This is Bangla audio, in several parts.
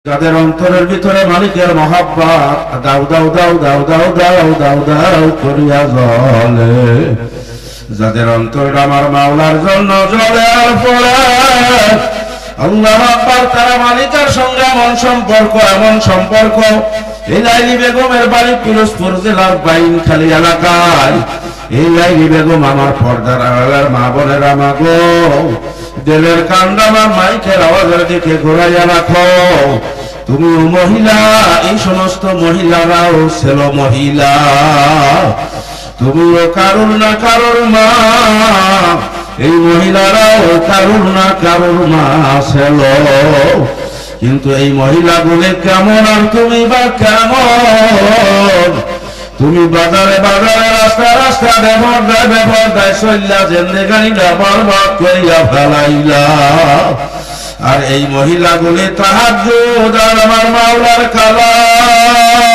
যাদের অন্তরের ভিতরে মালিকের মহাব্বত দাও দাও দাও দাও দাও দাও দাও দাও করিয়া জ্বলে, যাদের অন্তরটা আমার মাওলার জন্য জ্বলে আর পড়ে, আল্লাহু আকবার, তারা মালিকের সঙ্গে এমন সম্পর্ক। এই লাইলি বেগমের বাড়ি পিরোজপুর জেলার বাইনখালী এলাকায়। এই লাইলি বেগম আমার পর্দার আড়ালের মা বোনেরা, মাগো দিলের কান্ডা আমার মাইকের আওয়াজের দিকে ঘুরাইয়া রাখো। তুমিও মহিলা, এই সমস্ত মহিলারাও ছিল মহিলা। তুমিও কারুর না কারুর মা, এই মহিলারাও কারুর না কারুর মা ছিল। কিন্তু এই মহিলাগুলি কেমন আর তুমি বা কেমন? তুমি বাজারে বাজারে রাস্তা রাস্তা ব্যবহার দেয় চল্লা জেন্দেগানিটা বরবাদ করিয়া ফেলাইলা। আর এই মহিলাগুলি তাহাজ্জুদ আর আমার মাওলার কালাম,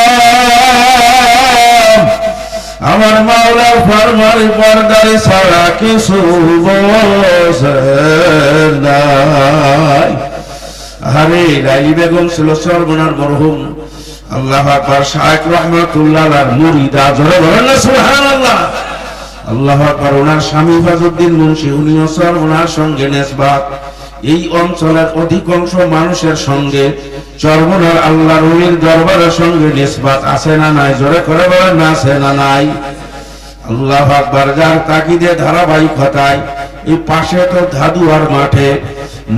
আমার মাওলার ফরমানি পর্দারে ছাড়া কিছু বোঝে নাই। আরে লাইলি বেগম ছিল সর্বনার মরহুম আল্লাহ আকবার শাইখ রহমাতুল্লাহ আলাইহির মুরিদা। জোরে বলেন না সুবহানাল্লাহ। আল্লাহু আকবার। ওনার স্বামী ফাজউদ্দিন মুন্সি, উনিও সর্বনার সঙ্গে নিসবত। এই অঞ্চলের অধিকাংশ মানুষের সঙ্গে চরমনার আল্লাহর ওলির দরবারের সঙ্গে নিসবত আছে না নাই? জোরে করে বলেন না আছে না নাই? আল্লাহু আকবার। যার তাকিদে ধারাবাহিকতায় এই পাশে তো ধাদুয়ার মাঠে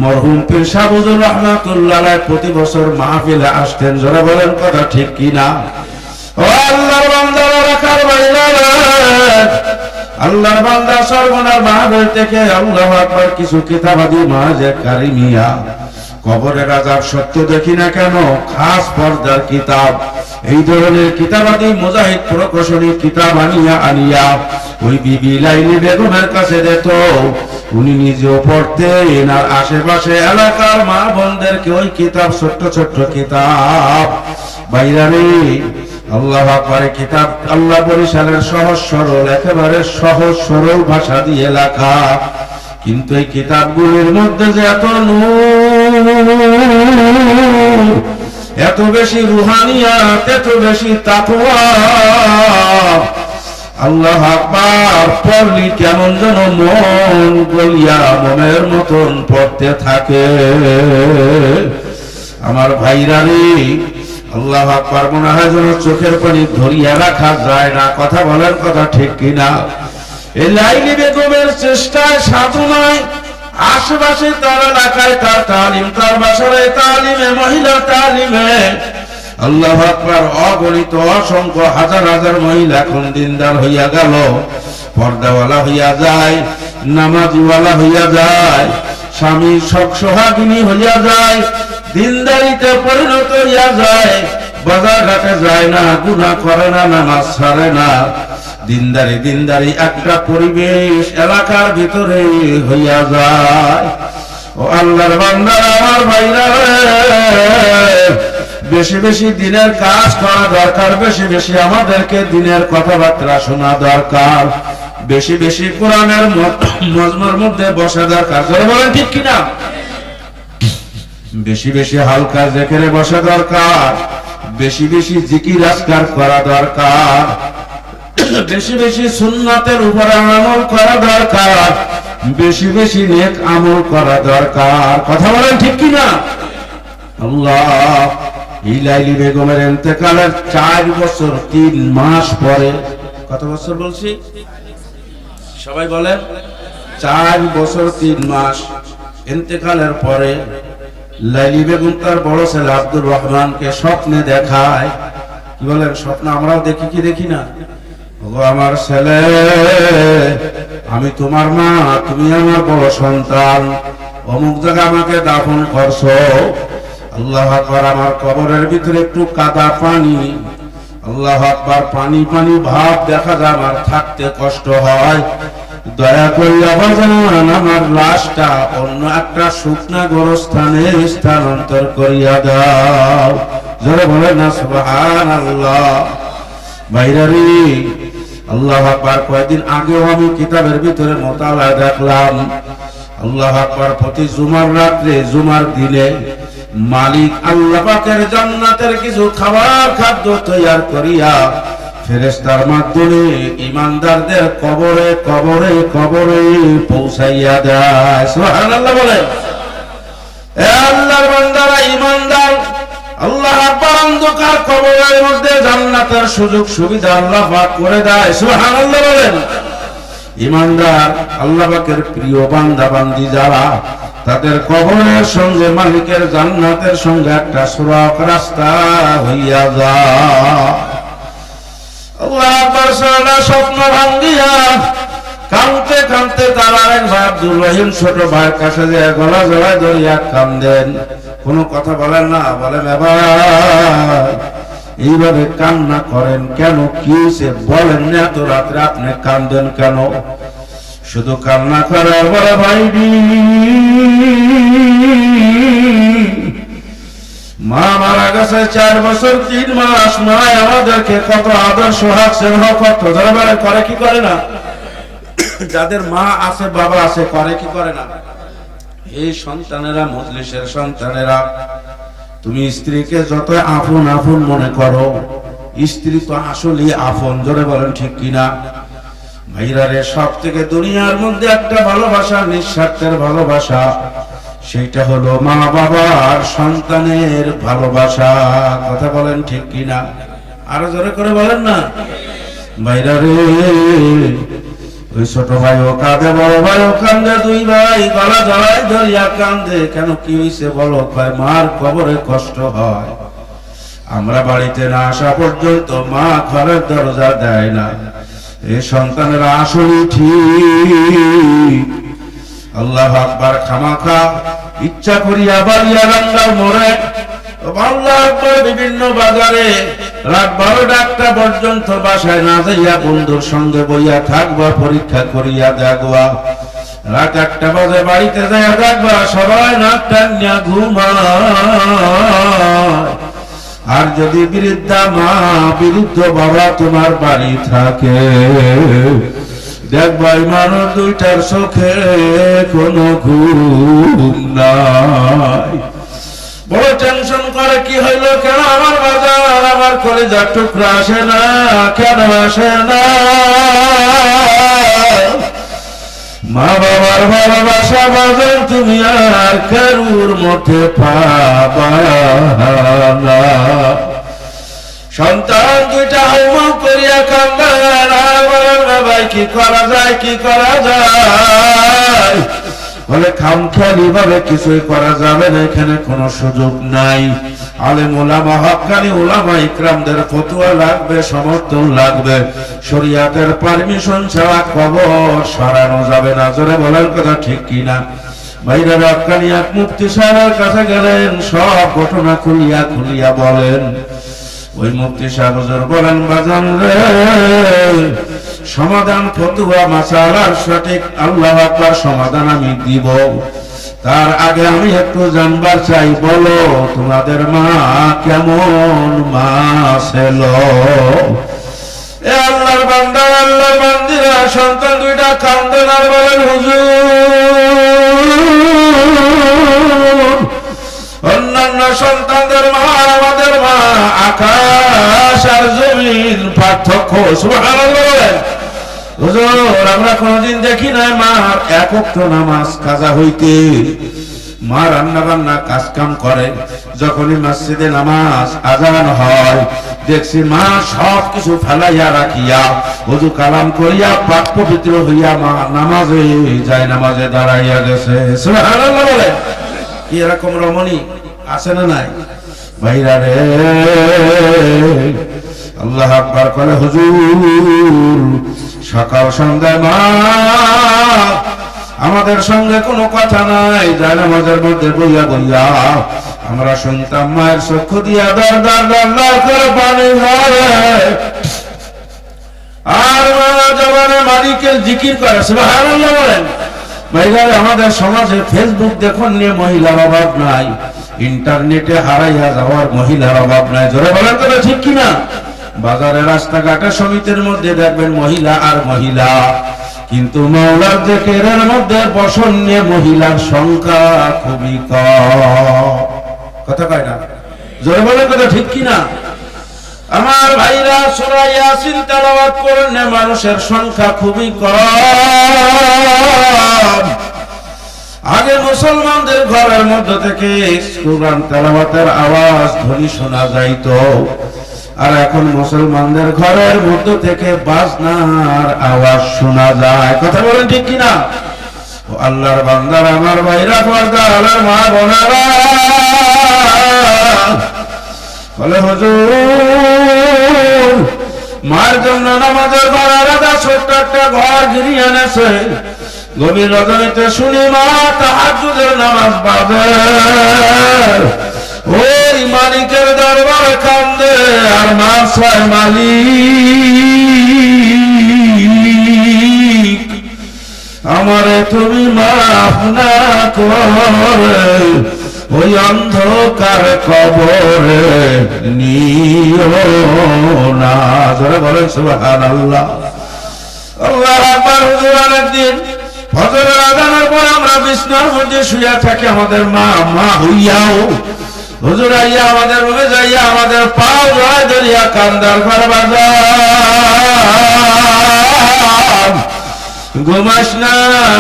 মরহুম পীর সাহেবুর রহমাতুল্লাহ আলাইহি প্রতি বছর মাহফিলে আসতেন। জোরে বলেন কথা ঠিক কি না? ও আল্লাহর বান্দারা, রাখার বাইরে আল্লাহর বান্দা সর্বনার মাহফিল থেকে আল্লাহু আকবার কিছু কিতাবাদি মাঝে কারিমিয়া কবরের আযাব সত্য দেখি না কেন খাস পর্দার কিতাব, এই ধরনের কিতাবাদি মুজাহিদ প্রকাশনী কিতাব আনিয়া ওই বিবি লাইলি বেগমের কাছে দিত। উনি নিজেও পড়তেন আর আশেপাশে এলাকার মা বোনদেরকে ওই কিতাব, ছোট্ট ছোট্ট কিতাব বাইরে আল্লাহু আকবার কিতাব আল্লাহ বরিশালের সহজ সরল, একেবারে সহজ সরল ভাষা দিয়ে লেখা। কিন্তু এই কিতাবগুলির মধ্যে যে এত নূর, এত বেশি রুহানিয়াত, এত বেশি তাকওয়া, আল্লাহু আকবার, পড়লি কেমন যেন মন গলিয়া মনের মতন পড়তে থাকে। আমার ভাইরা রে, আল্লাহু আকবার, মনে হয় যেন চোখের পানি ধরিয়া রাখা যায় না। কথা বলেন কথা ঠিক কিনা? এই লাইলি বেগমের চেষ্টায় সাধনায় আশেপাশে তার এলাকায় তার তালিম, তার বাসার তালিমে, মহিলা তালিমে আল্লাহু আকবার অগণিত অসংখ্য হাজার হাজার মহিলা এখন দিনদার হইয়া গেল, পর্দাওয়ালা হইয়া যায়, নামাজিওয়ালা হইয়া যায়, স্বামী সোহাগিনী হইয়া যায়, দিনদারিতে পরিণত হইয়া যায়, বাজার ঘাটে যায় না, গুনাহ করে না, নামাজ ছাড়ে না, দিনদারি একটা পরিবেশ এলাকার ভিতরে হইয়া যায়। ও আল্লাহর বান্দারা, আমার ভাইরা, বেশি বেশি দিনের কাজ করা দরকার, বেশি বেশি আমাদেরকে দিনের কথাবার্তা শোনা দরকার, বেশি বেশি কোরআনের মজমার মধ্যে বসা দরকার। যারা বলেন ঠিক কিনা? বেশি বেশি হালকা জিকিরে বসা দরকার, বেশি বেশি জিকির আজকার করা দরকার, বেশি বেশি সুন্নাতের উপরে আমল করা দরকার, বেশি বেশি নেক আমল করা দরকার। কথা বলেন ঠিক কিনা? আল্লাহ এই লাইলি বেগমের ইন্তেকালের 4 বছর 3 মাস পরে, কত বছর বলছি সবাই বলেন? 4 বছর 3 মাস ইন্তেকালের পরে লাইলি বেগম তার বড় ছেলে আব্দুর রহমানকে স্বপ্নে দেখায়। কি বলেন? স্বপ্ন আমরাও দেখি কি দেখি না? ও আমার ছেলে, আমি তোমার মা, তুমি আমার বড় সন্তান, অমুক জায়গা আমাকে দাফন করছো। আল্লাহু আকবার। আমার কবরের ভিতরে একটু কাদা পানি, আল্লাহু আকবার, পানি পানি ভাব দেখা যায়, আমার থাকতে কষ্ট হয়। দয়া করিয়া বাজান আমার লাশটা অন্য একটা শুকনা গোরস্থানে স্থানান্তর করিয়া দাও। যারা বলে না সুবহানাল্লাহ। ভাইরা রে, আল্লাহু আকবার, কয়েকদিন আগেও আমি কিতাবের ভিতরে মোতালা দেখলাম, আল্লাহু আকবার, প্রতি জুমার রাত্রে, জুমার দিনে মালিক আল্লাহ পাকের জান্নাতের কিছু খাবার খাদ্য তৈরি করিয়া ফেরেশতার মাধ্যমে ঈমানদারদের কবরে কবরে কবরে পৌঁছাইয়া দেয়। সুবহানাল্লাহ বলেন। এ আল্লাহর বান্দারা, ঈমানদার, আল্লাহ আকবার, অন্ধকার কবরের মধ্যে জান্নাতের সুযোগ সুবিধা আল্লাহ পাক করে দেয়। সুবহানাল্লাহ বলেন। ঈমানদার, আল্লাহ পাকের প্রিয় বান্দা বান্দি যারা, তাদের কবরের সঙ্গে মালিকের জান্নাতের সঙ্গে একটা সুরক রাস্তা হইয়া যায়। আল্লাহ আকবার। সারা স্বপ্ন ভাঙ্গিয়া কাঁদতে কাঁদতে তার আরেক ভাই আব্দুল রহিম ছোট ভাইয়ের কাছে যে গলা জড়ায় ধরিয়া কান্দেন। কোনো কথা বলেন না, বলেন ভাই এইভাবে কান্না করেন কেন? কি সে বলেন না, এত রাত্রে আপনি কান্দেন কেন? শুধু কান্না করে বলে ভাইডি মা মারা গেছে 4 বছর 3 মাস, মা আমাদেরকে কত আদর সোহাগ স্নেহ কত ধরনের করে, কি করে না? যাদের মা আছে বাবা আছে করে কি করে না? এই সন্তানেরা, মজলিসের সন্তানেরা, তুমি স্ত্রীকে যত আপন আপন মনে করো, স্ত্রী তো আসলে আপন। জোরে বলেন ঠিক কিনা? ভাইরা রে, সব থেকে দুনিয়ার মধ্যে একটা ভালোবাসা, নিঃস্বার্থের ভালোবাসা, সেইটা হলো মা বাবার সন্তানের ভালোবাসা। কথা বলেন ঠিক কিনা? আরো জোরে করে বলেন না ভাইরা রে। ওই ছোট ভাইও কাঁদে, বড় ভাইও কান্দে, 2 ভাই গলা জড়ায় ধরিয়া কান্দে। কেন, কি হইছে বলো? কয় মার কবরে কষ্ট হয়, আমরা বাড়িতে না আসা পর্যন্ত মা ঘরের দরজা দেয় না। এই সন্তানেরা আসলে ঠিক। আল্লাহু আকবার। খামাখা ইচ্ছা করিয়া বাড়িয়া রান্না মরে। আল্লাহু আকবার। বিভিন্ন বাজারে রাত 12টা পর্যন্ত বাসায় না যাইয়া বন্ধুর সঙ্গে বইয়া থাকবা, পরীক্ষা করিয়া দেখবা। রাত 1টা বাজে বাড়িতে যাইয়া দেখবা সবাই নাক টানিয়া ঘুমায়। আর যদি বৃদ্ধা মা, বৃদ্ধ বাবা তোমার বাড়ি থাকে, দেখবা মানুষ 2টার চোখে কোনো ঘুম নাই। বড় টেনশন করে, কি হইল, কেন আমার বাজার, আমার কলিজার টুকরা আসে না, কেন আসে না? মা বাবার ভালোবাসা বাজার তুমি আর কারুর মধ্যে পাবা না। সন্তান 2টা হাউমাউ করিয়া কান্দে, আর বলেন ভাই কি করা যায়, কি করা যায়? বলে খামখেয়ালি ভাবে কিছুই করা যাবে না, এখানে কোনো সুযোগ নাই। আলেম ওলামা, হক্কানি ওলামা ইকরামদের ফতোয়া লাগবে, সমর্থন লাগবে। শরীয়তের পারমিশন ছাড়া কবর সরানো যাবে না। জোরে বলার কথা ঠিক কিনা? ভাইরা, হক্কানি এক মুফতি সাহেবের কাছে গেলেন, সব ঘটনা খুলিয়া খুলিয়া বলেন। ওই মুফতি সাহেব হুজুর বলেন, বাজান রে, সমাধান ফতোয়া মাসালার সঠিক আল্লাহু আকবার সমাধান আমি দিব। তার আগে আমি একটু জানবার চাই, বলো তোমাদের মা কেমন মা ছিল? এ আল্লাহর বান্দা, আল্লাহর বান্দিরা, সন্তান 2টা কান্দেন আর বলেন, হুজুর অন্যান্য সন্তানদের মা আমাদের মা আকাশ আর জমিন পার্থক্য। সুবহানাল্লাহ বলেন। হুজুর আমরা কোনদিন দেখি নাই মার 1 ওয়াক্ত নামাজ কাজা হইতে। মা রান্না বান্না কাজ কাম করে, যখনই মসজিদে নামাজ আজান হয় দেখছি মা সব কিছু ফেলাইয়া রাখিয়া ওযু কালাম করিয়া পাক পবিত্র হইয়া মা নামাজে যায়, নামাজে দাঁড়াইয়া গেছে। সুবহানাল্লাহ বলেন। এরকম রমণী আছে না নাই? ভাইরা রে, আল্লাহ আকবার করে হুজুর সকাল সন্ধ্যায় মা আমাদের সঙ্গে কোনো কথা নাই, যায় নামাজের মধ্যে বইয়া বইয়া আমরা শুনতাম মায়ের চক্ষু দিয়া দর দর দর করে পানি ঝরে, আর মা জবানে মালিকের জিকির করে। সুবহানাল্লাহ বলেন। ভাইরা, আমাদের সমাজে ফেসবুক দেখুন নিয়ে মহিলার অভাব নাই, ইন্টারনেটে হারাইয়া যাওয়ার মহিলার অভাব নাই। জোরে বলেন তো ঠিক কিনা? বাজারে রাস্তাঘাটে সমিতির মধ্যে দেখবেন মহিলা আর মহিলা, কিন্তু মাওলার জিকিরের মধ্যে বসন নিয়ে মহিলার সংখ্যা খুবই কম। কথা কয় না, জোরে বলেন কথা ঠিক কিনা? আমার ভাইরা সূরা ইয়াসিন তেলাওয়াত করেন, মানুষের সংখ্যা খুবই কম। আগে মুসলমানদের ঘরের মধ্যে থেকে কোরআন তেলাওয়াতের আওয়াজ ধ্বনি শোনা যাইত, আর এখন মুসলমানদের ঘরের মধ্যে থেকে বাজনার আওয়াজ শোনা যায়। কথা বলেন ঠিক কিনা? ও আল্লাহর বান্দারা, আমার ভাইরা, পর্দার মা বোনেরা, বলে হুজুর মার জন্য নামাজের ঘর আলাদা ছোট্ট একটা ঘর গিরিয়ে এনেছে। গভীর রজনীতে শুনি মা তাহাজ্জুদের নামাজ পড়ে, ওই মালিকের দরবারে কান্দে আর মা চায় মালিক আমারে তুমি মাফ না করে ওই অন্ধকার কবরে নিও না। ধরে বলেন সুবহানাল্লাহ। আল্লাহু আকবার। হুজুর একদিন ফজরের আযানের পর আমরা বিছানার মধ্যে শুয়ে থাকি, আমাদের মা হইয়াও হুজুর আইয়া আমাদের রুমে যাইয়া আমাদের পাও জড়ায় ধরিয়া কান্দার ঘর বাজার, ঘুমাস না,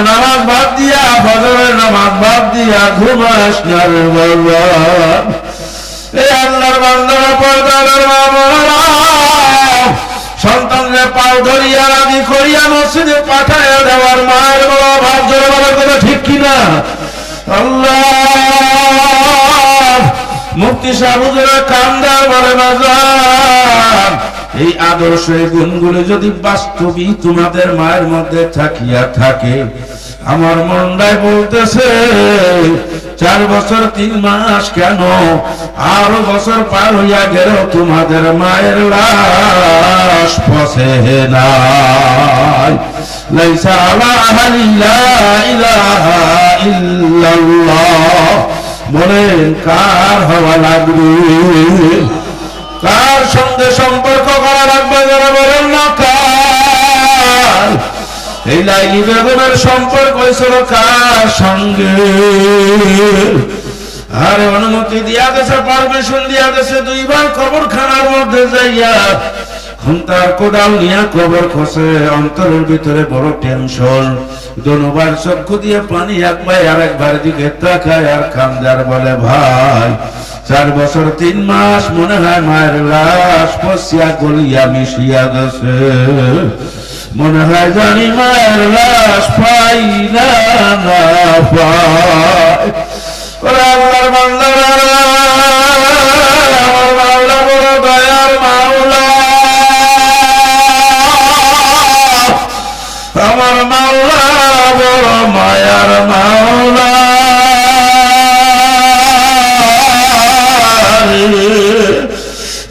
নামাজ বাদ দিয়া, ফজরের নামাজ বাদ দিয়া ঘুমাস না রে বাবা। এই আল্লাহর বান্দারা, পর্দার মা বোনেরা, সন্তানরে পাও ধরিয়া রাজি করিয়া মসজিদে পাঠাইয়া দেওয়ার মায়ের বড় ভাব। জোরে বলার কথা ঠিক কিনা? আল্লাহ মুফতি সাহেব হুজুরের কান্দার বলে বাজার, এই আদর্শ এই গুণগুলো যদি বাস্তবই তোমাদের মায়ের মধ্যে থাকিয়া থাকে, আমার মনটাই বলতেছে 4 বছর 3 মাস কেন, আরো বছর পার হইয়া গেল তোমাদের মায়ের লাশ পচে নাই। লাইসা আলা আহলি লা ইলাহা ইল্লাল্লাহ। বলেন কার হওয়া লাগবে, কার সঙ্গে সম্পর্ক করা লাগবে? যারা বলেন না কার? এই লাইলি বেগমের সম্পর্ক হয়েছিল কার সঙ্গে? আরে অনুমতি দিয়া গেছে, পারমিশন দিয়া গেছে, 2 বার কবরখানার মধ্যে যাইয়া খুন্তার কোদাল নিয়ে কবর খসে, অন্তরের ভিতরে বড় টেনশন। দোনোবার চক্ষু দিয়ে পানি, একবার আর একবার দিকে তাকায় আর কান্দার বলে ভাই 4 বছর 3 মাস মনে হয় মায়ের লাশ পচিয়া গলিয়া মিশিয়া গেছে, মনে হয় জানি মায়ের লাশ পাই না পাই। আল্লাহর বান্দারা, আমার মাওলা বড় দয়ার মাওলা, আমার মাওলা বড় মায়ার মাওলা।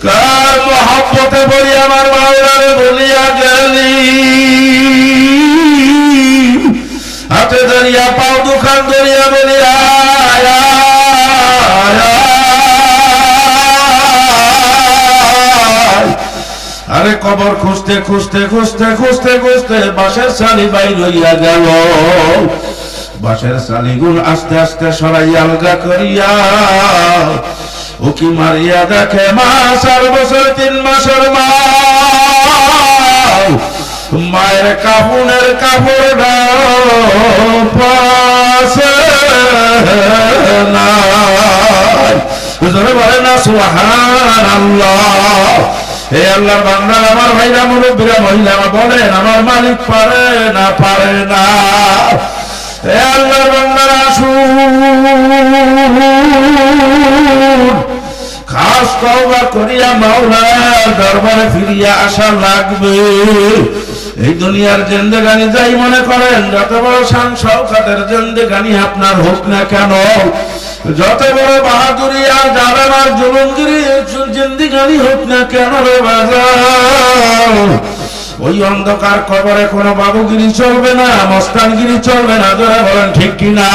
কার মহব্বতে বলি আমার মাওলারে বলিয়া গেলি, হাতে ধরিয়া পাও দুখান ধরিয়া বলিয়া আরে কবর খুঁজতে খুঁজতে খুঁজতে খুঁজতে খুঁজতে বাঁশের সালি বাইর হইয়া গেল। বাঁশের সালিগুল আস্তে আস্তে সরাইয়া আলগা করিয়া উকি মারিয়া দেখে মা 4 বছর 3 মাসের মা, মায়ের কাফনের কাপড় পাশে নাই। বুঝতে পারে না? সুবহানাল্লাহ। হে আল্লাহর বান্দা, আমার ভাইরা, মুরব্বীরা, মহিলা, বলেন আমার মালিক পারে না পারে না? হে আল্লাহর বান্দারা, আসুন খাস তওবা করিয়া মাওলার দরবারে ফিরিয়া আসা লাগবে। এই দুনিয়ার জিন্দেগানি যাই মনে করেন, যত বড় শান শওকতের জিন্দেগানি আপনার হোক না কেন, যত বড় বাহাদুরি আর জালাল আর জুলুমগিরি জিন্দেগানি হোক না কেন রে বাজার, ওই অন্ধকার কবরে কোনো বাবুগিরি চলবে না, মস্তানগিরি চলবে না। যারা বলেন ঠিক কিনা?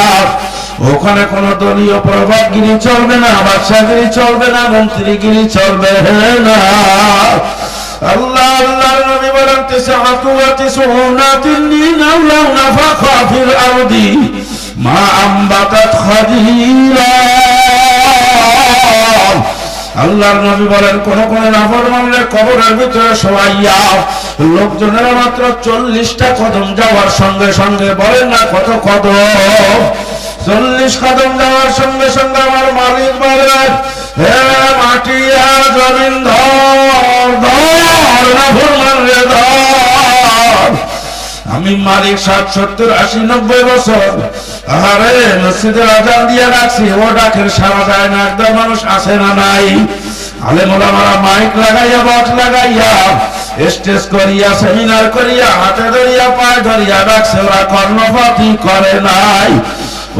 ওখানে কোনো দলীয় প্রভাবগিরি চলবে না, বাদশাহগিরি চলবে না, মন্ত্রীগিরি চলবে না। আল্লাহ আল্লাহর নবী বলেন 99 নাফাখা ফিল আরদি মা আমবাতাত খাদিরা। আল্লাহর নবী বলেন কোন কোন নাফরমানের কবরের ভিতরে শোয়াইয়া লোকজনের মাত্র 40টা কদম যাওয়ার সঙ্গে সঙ্গে, বলেন না কত কদম, 40 কদম যাওয়ার সঙ্গে সঙ্গে আমার মালিক বলেন, হে মাটি আর জমিন ধর ধর নাফরমান রে ধর। আমি মালিক 60 70 80 90 বছর আরে মসজিদে আজান দিয়ে রাখছি, ও ডাকের সারা যায় না, একদম মানুষ আসে না নাই। আলেম ওলামারা মাইক লাগাইয়া বক্স লাগাইয়া স্টেজ করিয়া সেমিনার করিয়া হাতে ধরিয়া পায়ে ধরিয়া রাখছে, ওরা কর্ণপাতই করে নাই।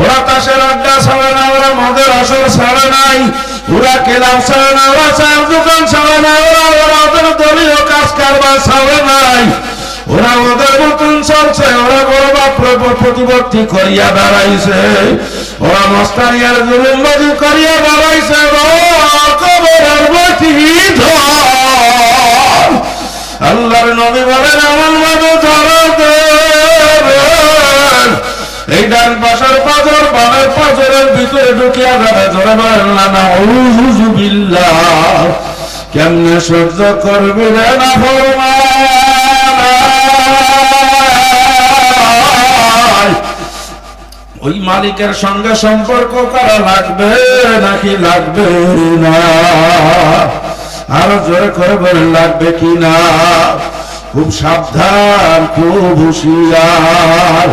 ওরা তাসের আড্ডা ছাড়ে না, ওরা মদের আসর ছাড়ে নাই, ওরা ক্লাব ছাড়ে না, ওরা চার দোকান ছাড়ে না, ওরা ওদের দলীয় কাজ কারবার ছাড়ে নাই। ওরা ওদের মতন চলছে, ওরা বড় বাপ প্রতিবর্তী করিয়া বেড়াইছে, ওরা মস্তানিয়ার জুলুমবাজি করিয়া বেড়াইছে। আল্লাহর নবী বলেন আমার মনে ধরা দেবেন, এই ডান পাশের পাথর বামের পাথরের ভিতরে ঢুকিয়া যাবে, ধরে বলেন না নাউযু বিল্লাহ। কেমনে সহ্য করবি রে নাফরমান? ওই মালিকের সঙ্গে সম্পর্ক করা লাগবে নাকি লাগবে না? আরো জোরে করে বলেন লাগবে কি না? খুব সাবধান, খুব হুঁশিয়ার।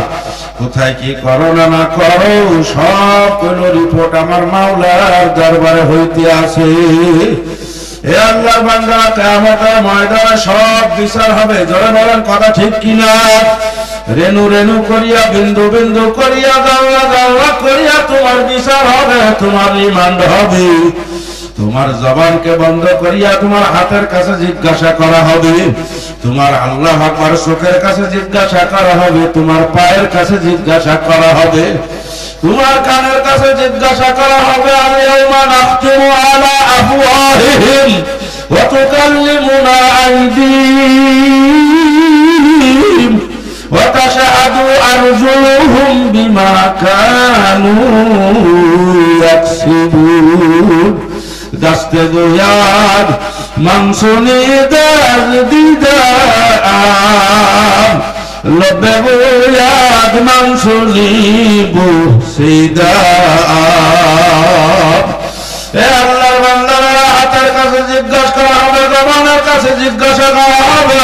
কোথায় কি করো না না করো সব কোন রিপোর্ট আমার মাওলার দরবারে হইতে আছে। এ আল্লাহ বান্দারা কিয়ামতের ময়দানে সব বিচার হবে। জোরে বলেন কথা ঠিক কিনা? রেণু রেণু করিয়া বিন্দু বিন্দু করিয়া দাল্লা দাল্লা করিয়া তোমার বিচার হবে, তোমার রিমান্ড হবে। তোমার জবানকে বন্ধ করিয়া তোমার হাতের কাছে জিজ্ঞাসা করা হবে, তোমার আল্লাহ আকবার চোখের কাছে জিজ্ঞাসা করা হবে, তোমার পায়ের কাছে জিজ্ঞাসা করা হবে, তোমার কানের কাছে জিজ্ঞাসা করা হবে। আমি ইয়াউমা নাখতিমু আলা আফওয়াহিহিম ওয়া তুকাল্লিমুনা আইদিহিম ওয়া তাশহাদু আরজুলুহুম বিমা কানু ইয়াকসিবুন। দস্তে গোয়াদ মাংসনে দাজ দিদার লবে গোয়াদ মাংসনে বুসিদার। এ আল্লাহর বান্দারা হাতের কাছে জিজ্ঞাসা করা হবে, জবানের কাছে জিজ্ঞাসা করা হবে,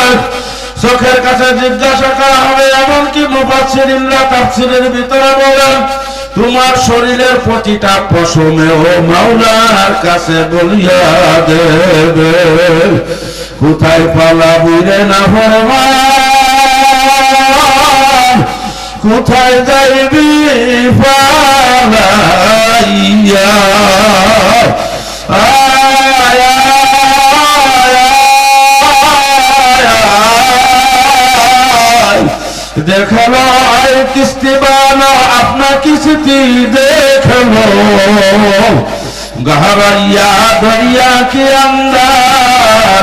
চোখের কাছে জিজ্ঞাসা করা হবে। এমনকি মুফাসসিরিনরা তাফসীরের ভিতরে বলেন তোমার শরীরের প্রতিটা পশমে ও মাওলার কাছে বলিয়া দেবে, কোথায় পালাবি রে নাফরমান, কোথায় যাইবি পালাইয়া। দেখলো আয় কিস্তি বানো আপনা কিস্তি দেখলো, गहराइया दरिया के अंदर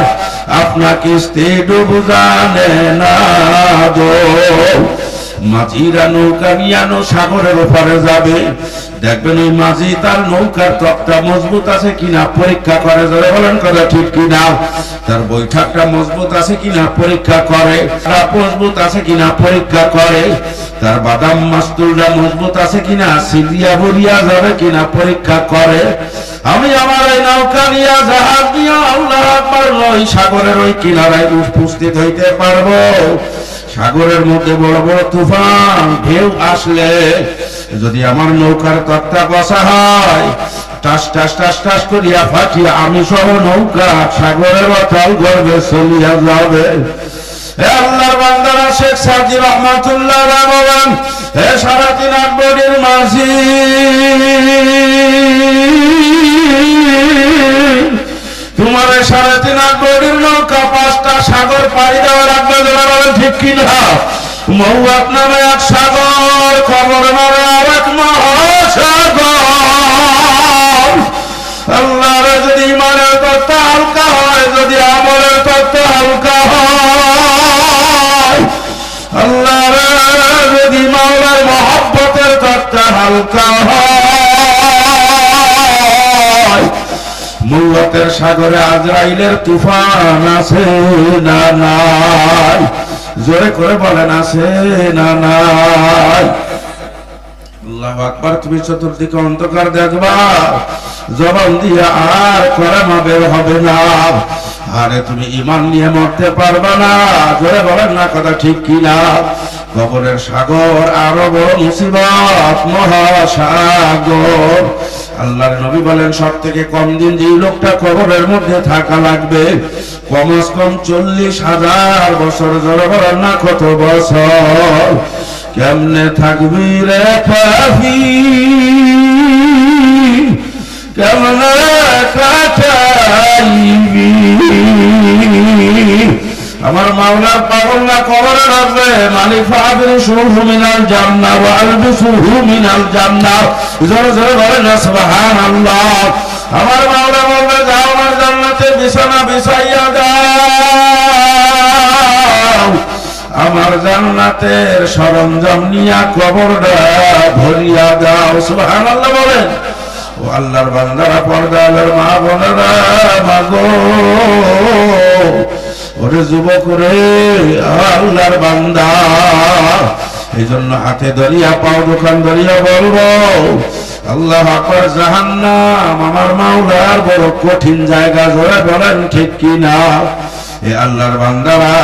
अपना किस्ती डूब जाने ना दो। মাঝিরা নৌকা নিয়ে সাগরের ওপারে যাবে, দেখবেন ওই মাঝি তার নৌকার তক্তা মজবুত আছে কিনা পরীক্ষা করে। জোরে বলেন কথা ঠিক কিনা? তার বৈঠকটা মজবুত আছে কিনা পরীক্ষা করে, মজবুত আছে কিনা পরীক্ষা করে, তার বাদাম মাস্তুলটা মজবুত আছে কিনা সিরিয়া বলিয়া যাবে কিনা পরীক্ষা করে। আমি আমার এই নৌকা নিয়ে জাহাজ নিয়ে আল্লাহ আকবার ওই সাগরের ওই কিনারায় উপস্থিত হইতে পারবো। সাগরের মধ্যে বড় বড় তুফান ঢেউ আসলে যদি আমার নৌকার তক্তা বসা হয়, টাস টাস টাস টাস করিয়া ফাটিয়া আমি সহ নৌকা সাগরের অতল গর্ভে চলিয়া যাবে। হে আল্লাহর বান্দারা, শেখ সাদি রহমাতুল্লাহ বলেন, হে সারাদিন আকবরের মাঝি তোমার সারাদিন আকবরের নৌকা 5টা সাগর পাড়ি দেওয়া লাগবে। বলেন ঠিক কিনা? মৌয়াত নামে এক সাগর, কবর নামে আর এক মহাসাগর। আল্লাহর যদি ইমানের তত্ত্ব হালকা হয়, যদি আমলের তত্ত্ব হালকা হয়, আল্লাহর যদি মাওলার মহব্বতের তত্ত্ব হালকা হয়, মৌয়াতের সাগরে আজরাইলের তুফান আছে না নাই? জোরে করে বলেন আছে না নাই? আল্লাহু আকবার। তুমি চতুর্দিকে অন্ধকার দেখবা, জবান দিয়ে আর কলেমা বের হবে না। আরে তুমি ঈমান নিয়ে মরতে পারবা না। জোরে বলেন না কথা ঠিক কিনা? কবরের সাগর আরো বড় মুসিবত, মহাসাগর। আল্লাহর নবী বলেন সব থেকে কম দিন যে লোকটা কবরের মধ্যে থাকা লাগবে, কমস কম 40,000 বছর। জোরে বলেন না কত বছর? কেমনে থাকবি রে কাফি, কেমনে কাটাইবি? আমার মাওলার পাগল না কবরে রাখবে, মালিক ফাবিরুহু মিনাল জান্নাহ ওয়া আলবিসুহু মিনাল জান্নাহ। জোরে জোরে বলেন না সুবহানাল্লাহ। আমার মাওলা বলবে যাও আমার জান্নাতে বিছানা বিছাইয়া দাও, আমার জান্নাতের সরঞ্জাম নিয়া কবরটা ভরিয়া দাও। সুবহানাল্লাহ বলেন। ও আল্লাহর বান্দারা, পর্দার মা বোনেরা, মাগো ওরে যুবক রে, আল্লাহর বান্দা, এই জন্য হাতে ধরিয়া পাও দোকান ধরিয়া বলবো আল্লাহু আকবার। জাহান্নাম আমার মাওলার বড় কঠিন জায়গা। জোরে বলেন ঠিক কিনা? এ আল্লাহর বান্দারা,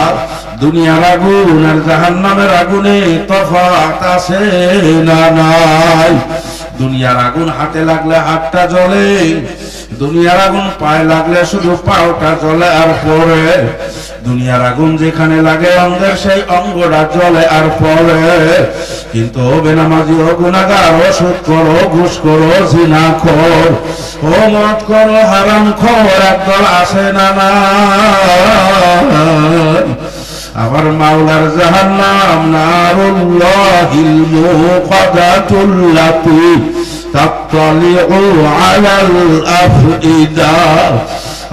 দুনিয়ার আগুন আর জাহান্নামের আগুনে তফাৎ আছে না নাই? দুনিয়ার আগুন হাতে লাগলে হাতটা জ্বলে, দুনিয়ার আগুন পায়ে লাগলে শুধু পাওটা জ্বলে আর পড়ে। দুনিয়ার আগুন যেখানে লাগে অঙ্গের সেই অঙ্গটা জ্বলে আর পড়ে। কিন্তু বেনামাজি ও গুনাহগার, ও সুদ করো, ঘুষ করো, জিনা খোর, ও মদ করো, হারাম খোর একদল আসে না নাই? আমার মাওলার জাহান্নাম নারুল্লাহিল মুকাদাতুল্লাতী তাত্তালিউ আলাল আফইদা।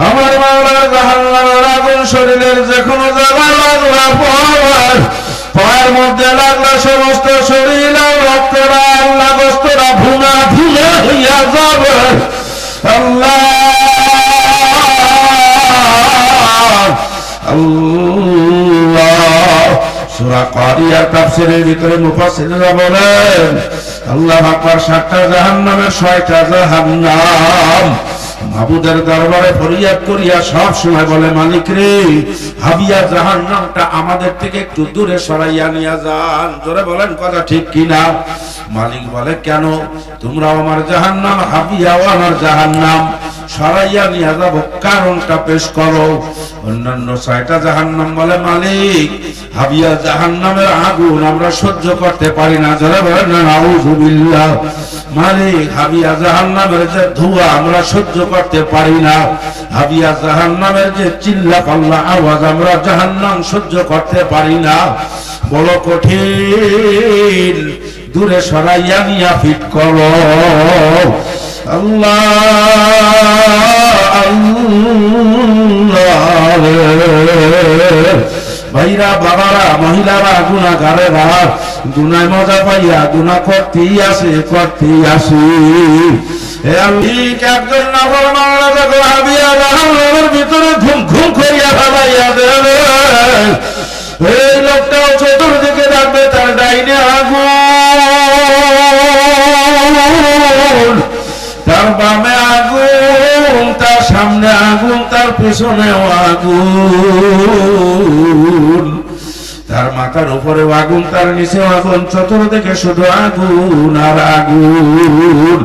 আমার মাওলার জাহান্নামের আগুন শরীরের যে কোনো জায়গায় লাগলা, পায়ের মধ্যে লাগলা, সমস্ত শরীর রক্তরা আল্লাহ গোস্তরা ভুনা ভুনা হইয়া যাবে। আল্লাহ আল্লাহ। সূরা কারিয়ার তাফসীরের ভিতরে মুফাসসিররা বলেন আল্লাহু আকবার, 7টা জাহান্নামের 6টা জাহান্নাম। মাবুদের দরবারে ফরিয়াদ করিয়া সব সময় বলে, মালিক রে, হাবিয়া জাহান্নামটা আমাদের থেকে একটু দূরে সরাইয়া নিয়ে যান। জোরে বলেন কথা ঠিক কিনা? মালিক বলে কেন? তোমরাও আমার জাহান্নাম, হাবিয়াও আমার জাহান্নাম, সরাইয়া নিয়ে যাব, কারণটা পেশ করো। অন্যান্য 6টা জাহান্নাম বলে, মালিক হাবিয়া জাহান্নামের আগুন আমরা সহ্য করতে পারি না। জোরে বলেন না নাউযুবিল্লাহ। মালিক হাবিয়া জাহান্নামের যে ধোঁয়া আমরা সহ্য করতে পারি না, হাবিয়া জাহান্নামের যে চিল্লা পাল্লা আওয়াজ আমরা জাহান্নাম সহ্য করতে পারি না, বড় কঠিন, দূরে সরাইয়া নিয়া ফিট করো। আল্লাহ আল্লাহ। ভাইরা, বাবারা, মহিলারা, গুনাহগারেরা, গুনায় মজা পাইয়া গুনা করতেই আসে, করতেই আসে। একজন নাফরমান যখন হাবিয়া জাহান্নামের ভিতরে ঘুম ঘুম করিয়া ফেলাইয়া দেবে, এই লোকটাও চতুর্দিকে থাকবে, তার ডাইনে আগুন, তার বামে আগুন, তার সামনে আগুন, তার পিছনেও আগুন, তার মাথার উপরে আগুন, তার নিচে আগুন, চতুর্দিকে শুধু আগুন আর আগুন।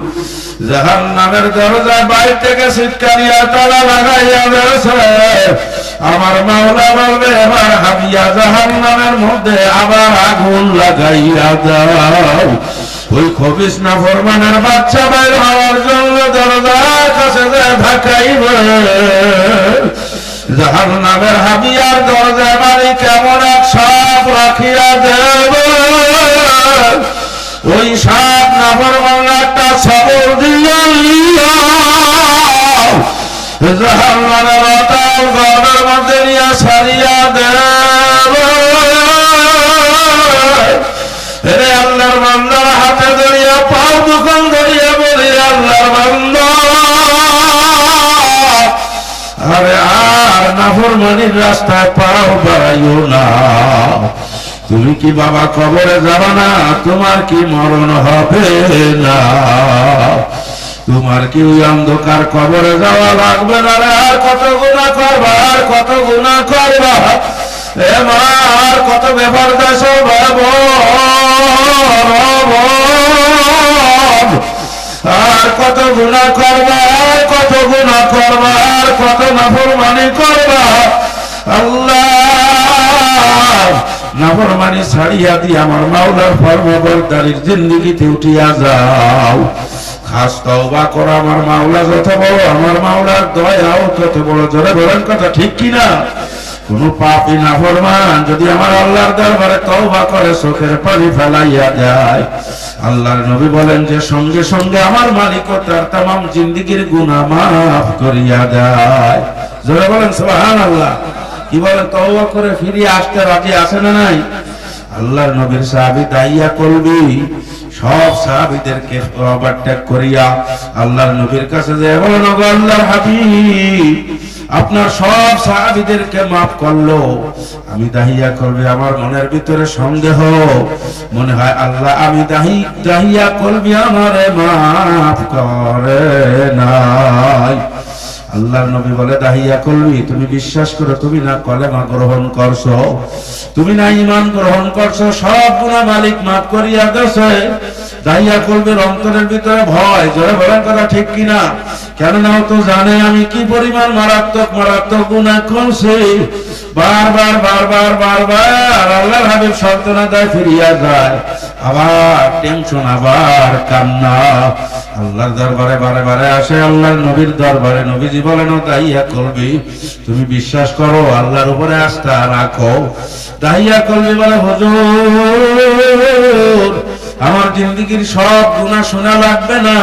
জাহান্নামের দরজায় বাইরে থেকে সিটকারিয়া তালা লাগাইয়া দিয়েছে। আমার মাওলা বলবে, এবার হাবিয়া জাহান্নামের মধ্যে আবার আগুন লাগাইয়া দাও। ওই খবিস নাফরমানের বাচ্চা বাইর হওয়ার জন্য দরজার কাছে ধাক্কাইবে। জাহান্নামের হাবিয়ার দরজায় বাড়ি কেমন এক সাপ রাখিয়া দেবে। ওই সাপ নাফরমান একটা ছবল দিয়া জাহান্নামের অতল গর্ভের মধ্যে নিয়ে সারিয়া দেবে। রে আল্লাহর বান্দার হাতে ধরিয়া পাও দোকান ধরিয়া বলি, আল্লাহর বান্দা আরে আর নাফরমানির রাস্তায় পাও বাড়াইও না। তুমি কি বাবা কবরে যাবা না? তোমার কি মরণ হবে না? তোমার কি ওই অন্ধকার কবরে যাওয়া লাগবে না? আর কত গুনাহ করবা, আর কত গুনাহ করবা, এ মা আর কত ব্যাপার দেশ আর কত গুনাহ করবা, আর কত গুনাহ করবা, আর কত নাফরমানি করবা। আল্লাহ নাফরমানি ছাড়িয়া দিয়ে আমার মাওলার ফরমাবরদারির জিন্দেগিতে উঠিয়া যাও। খাস তওবা করো, আমার মাওলা যত বড়, আমার মাওলার দয়াও তত বড়। জোরে বলেন কথা ঠিক কিনা? কোন পাপী নাফরমান যদি আমার আল্লাহর দরবারে তওবা করে চোখের পানি ফেলাইয়া যায়, আল্লাহর নবী বলেন যে সঙ্গে সঙ্গে আমার মালিকও তার তামাম জিন্দেগীর গুনাহ মাফ করিয়া দেয়। জোরে বলেন সুবহানাল্লাহ। কি বলেন? তওবা করে ফিরে আসতে রাজি আছে না নাই? আল্লাহর নবীর সাহাবী দাইয়া কলবি সব সাহাবীদেরকে ওভারটেক করিয়া আল্লাহর নবীর কাছে যায়, বলেন ওগো আল্লাহর হাবিব, আপনার সব সাহাবীদেরকে মাফ করলো, আমি দাহিয়া কলবি আমার মনের ভিতরে সন্দেহ, মনে হয় আল্লাহ আমি দাহিয়া কলবি আমারে মাফ করে নাই। আল্লাহর নবী বলে, দাহিয়া কলবি, তুমি বিশ্বাস করো, তুমি না কলেমা গ্রহণ করছো, তুমি না ঈমান গ্রহণ করছো, সব গুনাহ মালিক মাফ করিয়া দেছে। দাহিয়া কলবির অন্তরের ভিতরে ভয়। জোরে বলেন কথা ঠিক কিনা? কেননা ও তো জানে আমি কি পরিমাণ মারাত্মক মারাত্মক গুনাহ করছি। বারবার বারবার বারবার আল্লাহর হাবিব সান্ত্বনা দেয়, ফিরিয়া যায়, আবার টেনশন, আবার কান্না। আল্লাহর দরবারে বারে বারে আসে, আল্লাহর নবীর দরবারে। নবীজি বলেন, ও দাহিয়া কলবি, তুমি বিশ্বাস করো, আল্লাহর উপরে আস্থা রাখো। দাহিয়া কলবি বলে, হুজুর আমার জিন্দেগীর সব গুনাহ শোনা লাগবে না,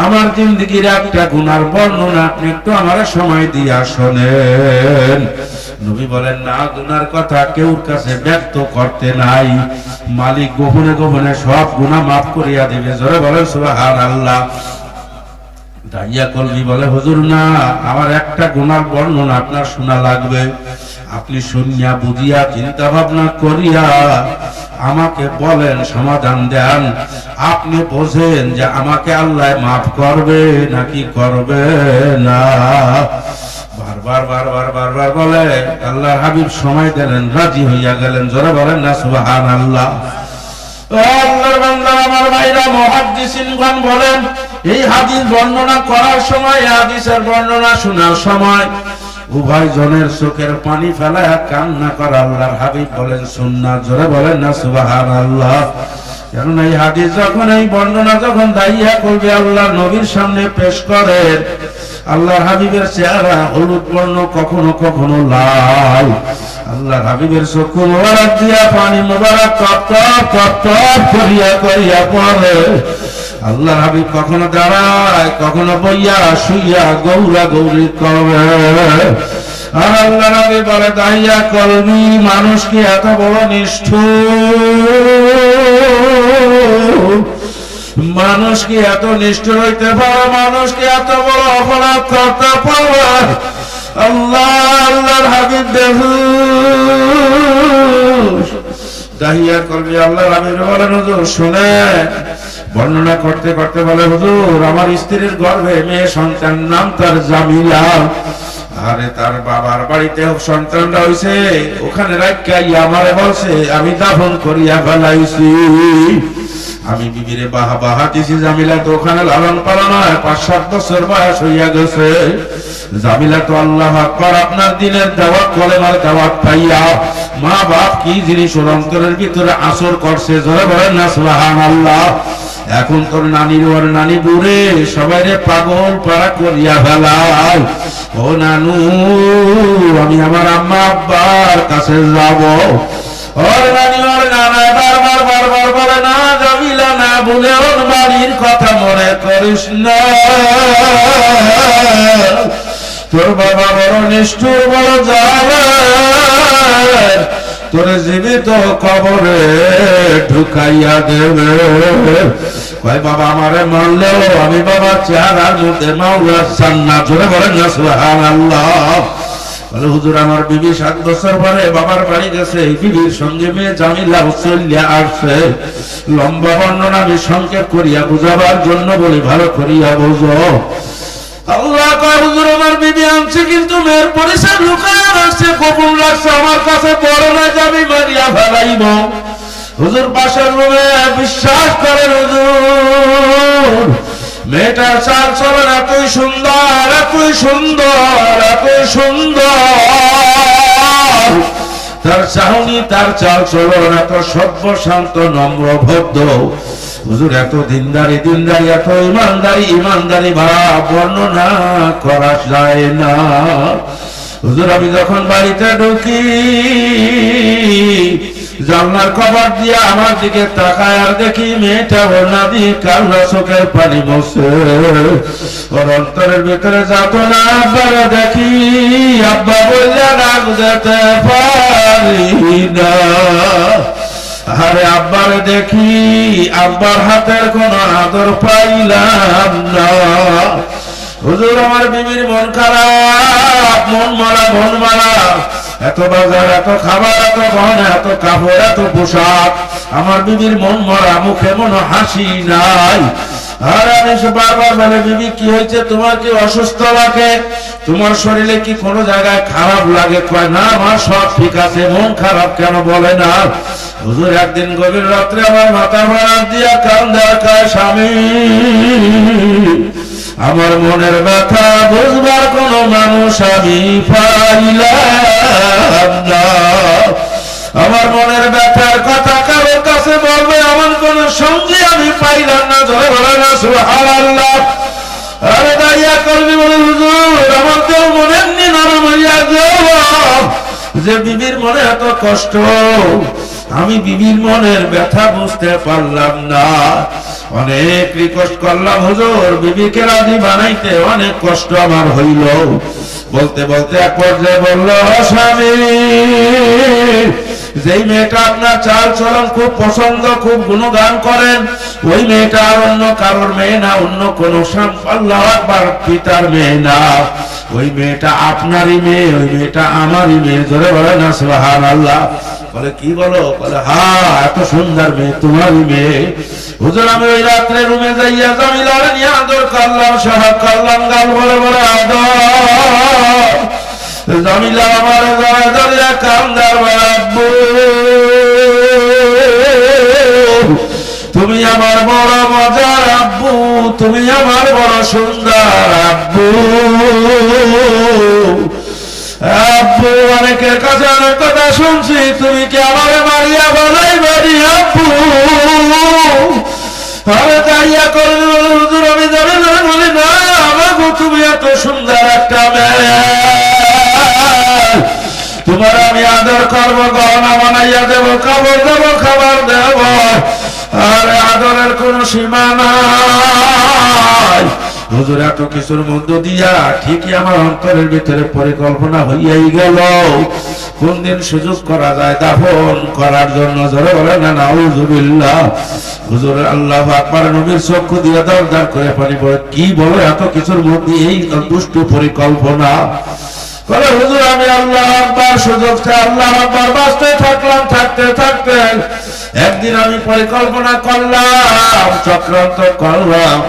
আমার জিন্দেগীর একটা গুনার বর্ণনা আপনি একটু আমার সময় দিয়া শোনেন। নবী বলেন, না, গুনার কথা কেউর কাছে ব্যক্ত করতে নাই, মালিক গোপনে গোপনে সব গুনাহ মাফ করিয়া দিবে। জোরে বলেন সুবহানাল্লাহ। দাহিয়া কলবি বলে, হুজুর না, আমার একটা গুনার বর্ণনা আপনার শোনা লাগবে, আপনি শুনিয়া বুঝিয়া চিন্তা ভাবনা করিয়া আমাকে বলেন, সমাধান দেন, আপনি বোঝেন যে আমাকে আল্লাহ মাফ করবে নাকি করবে না। বারবার বারবার বারবার বলে, আল্লাহর হাবিব সময় দিলেন, রাজি হইয়া গেলেন। জোরে বলেন না সুবহানাল্লাহ। আল্লাহর বান্দা আমার ভাইরা, মুহাদ্দিসিনগণ বলেন, এই হাদিস বর্ণনা করার সময়, হাদিসের বর্ণনা শোনার সময় উভয় জনের চোখের পানি ফেলায় কান্না করা আল্লাহর হাবিব বলেন সুন্নাত। জোরে বলেন না সুবহানাল্লাহ। কারণ এই হাদিস যখন, এই বর্ণনা যখন দাহিয়া কলবি আল্লাহর নবীর সামনে পেশ করেন, আল্লাহর হাবিবের চেহারা হলুদ বর্ণ, কখনো কখনো লাল। আল্লাহর হাবিবের চক্ষু মোবারক দিয়া পানি মোবারক টপ টপ টপ টপ করিয়া করিয়া পড়ে। আল্লাহর হাবিব কখনো দাঁড়ায়, কখনো বইয়া শুইয়া গৌরা গৌরী করে। আর আল্লাহর হাবিব বলে, দাহিয়া কলবি, মানুষ কি এত বড় নিষ্ঠুর? মানুষ কি এত নিষ্ঠুর হইতে পারে? মানুষ কি এত বড় অপরাধ করতে পারে? আল্লাহর হাবিব বেহুশ। দাহিয়া কলবি আল্লাহর হাবিব বলেন, হুজুর শুনেন। বর্ণনা করতে করতে বলে, হুজুর আমার স্ত্রীর গর্ভে মেয়ে সন্তান, নাম তার জামিলা। আরে তার বাবার বাড়িতে সন্তানটা হইছে, ওখানে রাখিয়া আমারে বলছে আমি দাফন করিয়া ফেলাইছি। আমি বিবিরে বাহা দিছি, জামিলা তো ওখানে লালন পালন হয়, 5-7 বছর বয়স হইয়া গেছে। জামিলা তো আল্লাহু আকবার আপনার দিনের দাওয়াত, কলেমার দাওয়াত পাইয়া মা বাপ কি জিনিস ওর অন্তরের ভিতরে আসর করছে। জোরে বলেন না সুবহানাল্লাহ। এখন তোর নানির ওর নানি বুড়ে সবাই পাগল পাড়া করিয়া ফেলায়। ও নানু, আমি আমার আম্মা আব্বার কাছে যাব। ওর নানি ওর নানা বারবার বারবার বলে, না জামিলা, না বলে ওর বাড়ির কথা মনে করিস না, তোর বাবা বড় নিষ্ঠুর, বড় জালেম, তোরে জীবিত কবরে ঢুকাইয়া দেবে। কয় বাবা আমারে মারলেও আমি বাবা চেহারার মধ্যে মাওলার জান্নাত, জোরে বলেন না সুবহানাল্লাহ। বলে হুজুর আমার বিবি 7 বছর পরে বাবার বাড়ি গেছে, এই বিবির সঙ্গে মেয়ে জামিলা চলিয়া আসছে। লম্বা বর্ণনা আমি সংক্ষেপ করিয়া বুঝাবার জন্য বলি, ভালো করিয়া বুঝো। আল্লাহ কয় হুজুর আমার বিবি আনছে কিন্তু মেয়ের পরিচয় লুকায় রাখছে, গোপন রাখছে, আমার কাছে বড় না যাবি মারিয়া ফেলাইব। হুজুর পাশের রুমে বিশ্বাস করেন হুজুর মেয়েটার চাল চলন এতই সুন্দর, এতই সুন্দর, এতই সুন্দর, তার চাহনি তার চাল চলন এত সভ্য শান্ত নম্র ভদ্র। হুজুর এত দিনদারি দিনদারি, এত ইমানদারি ইমানদারি ভাব বর্ণনা করা যায় না। হুজুর আমি যখন বাড়িতে ঢুকি জানলার কভার দিয়ে আমার দিকে তাকায় আর দেখি মেয়েটা ওড়না দিয়ে কান্না চোখের পানি মোছে। ওর অন্তরের ভিতরে যাত না আব্বারে দেখি, আব্বা বললে ডাক যেতে পারি না। আরে আব্বারে দেখি আব্বার হাতের কোনো আদর পাইলাম না। হুজুর আমার বিবির মন খারাপ, মন মারা মন মারা, এত বাজার, এত খাবার, এত গহনা, এত কাপড়, এত পোশাক, আমার বিবির মন মরা, মুখে মনে হাসি নাই। আর আমি বারবার বলে বিবি কি হয়েছে, তোমার কি অসুস্থ লাগে, তোমার শরীরে কি কোনো জায়গায় খারাপ লাগে? কয় না আমার সব ঠিক আছে, মন খারাপ কেন বলে না। হুজুর একদিন গভীর রাত্রে আমার মাথা ভাড়া দিয়া কান্দা, কয় স্বামী আমার মনের ব্যথা বুঝবার কোন মানুষ আমি পাইলাম না। আমার মনের ব্যথার কথা কারোর কাছে বলবে আমার কোন সঙ্গী আমি পাইলাম না। ধরে বলে না সুবহানাল্লাহ। আরে দাইয়া করবি বলে হুজুর আমার তো মনে নরম হইয়া গেল যে বিবির মনে এত কষ্ট, আমি বিবির মনের ব্যথা বুঝতে পারলাম না। অনেক রিকোয়েস্ট করলাম হুজুর বিবিকে রাজি বানাইতে, অনেক কষ্ট আমার হইল। বলতে বলতে এক পর্যায়ে বলল, স্বামী যেই মেয়েটা আপনার চাল চলন খুব পছন্দ, খুব গুণগান করেন, ওই মেয়েটা আর অন্য কারোর মেয়ে না, অন্য কোন আল্লাহু আকবার পিতার মেয়ে না, ওই মেয়েটা আপনারই মেয়ে, ওই মেয়েটা আমারই মেয়ে। ধরে বলে না সুবহানাল্লাহ। বলে কি বলো? বলে হ্যাঁ এত সুন্দর মেয়ে তোমারই মেয়ে। হুজুর আমি ওই রাত্রে রুমে যাইয়া জামিলারে নিয়ে আদর করলাম, সহাগ করলাম, গাল বলে বলে আদর। জামিলা আমার জড়ায় ধরিয়া কান্দার, আব্বু তুমি আমার বড় মজার আব্বু, তুমি আমার বড় সুন্দর আব্বু। আব্বু অনেকের কাছে অনেক কথা শুনছি, তুমি কি আমার মারিয়া বলাই বাড়ি আব্বু? আরে তাইয়া করে হুজুর আমি জানি না, বলি না আমাকে তুমি এত সুন্দর একটা মেয়ে, তোমার আমি আদর করবো, গহনা বানাইয়া দেবো, কাপড় দেবো, খাবার দেব, আর আদরের কোন সীমা নাই। হুজুর এত কিছুর মধ্য দিয়া ঠিকই আমার অন্তরের ভিতরে পরিকল্পনা হইয়াই গেল কোন দিন সুযোগ করা যায় দাফন করার জন্য। জোরে বলে না নাউযুবিল্লাহ। হুজুর আল্লাহু আকবার নবীর চক্ষু দিয়ে দরদার করে পানি পড়ে, কি বলো এত কিছুর মধ্যে এই দুষ্ট পরিকল্পনা? বলে হুজুর আমি আল্লাহ আকবার সুযোগটা আল্লাহ আকবার বাঁচতে থাকলাম, থাকতে থাকতে একদিন আমি পরিকল্পনা করলাম, চক্রান্ত করলাম,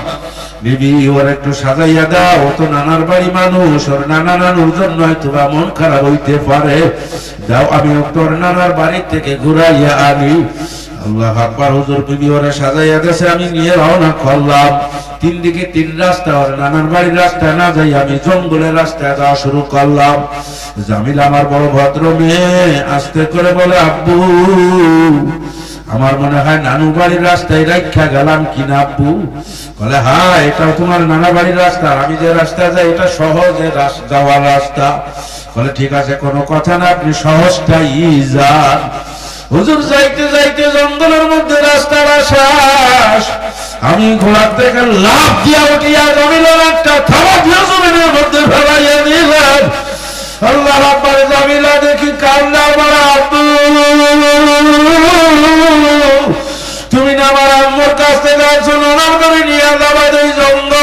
বিবি ওর একটু সাজাইয়া দাও, ও তো নানার বাড়ি মানুষ, ওর নানা নানুর জন্য হয়তো মন খারাপ হইতে পারে, দাও আমি তোর নানার বাড়ি থেকে ঘুরাইয়া আনি। আল্লাহ আকবার। হুজুর বিবি ওরে সাজাইয়া দেশে আমি নিয়ে রওনা করলাম। 3 দিকে 3 রাস্তা, ওর নানার বাড়ির রাস্তা না যাই আমি জঙ্গলের রাস্তায় যাওয়া শুরু করলাম। জামিল আমার বড় ভদ্র মেয়ে আস্তে করে বলে, আব্বু আমার মনে হয় নানু বাড়ির রাস্তায় রাখা গেলাম কিনা আব্বু? বলে হ্যাঁ এটাও তোমার নানা বাড়ির রাস্তা, আমি যে রাস্তা যাই এটা সহজে যাওয়ার রাস্তা। বলে ঠিক আছে কোনো কথা না, আপনি সহজটাই যান। হুজুর যাইতে যাইতে জঙ্গলের মধ্যে রাস্তাটা শেষ, আমি ঘোড়ার থেকে লাফ দিয়া উঠিয়া জমিলের একটা থাবা দিয়া জমিনের মধ্যে ফেলাইয়া দিলাম। আল্লাহ রাব্বাল জামিলা দেখি কান্না আমার আব্বু, তুমি না আমার আম্মুর কাছ থেকে আছো নানার বাড়ি নিয়ে যাবা এই জঙ্গল।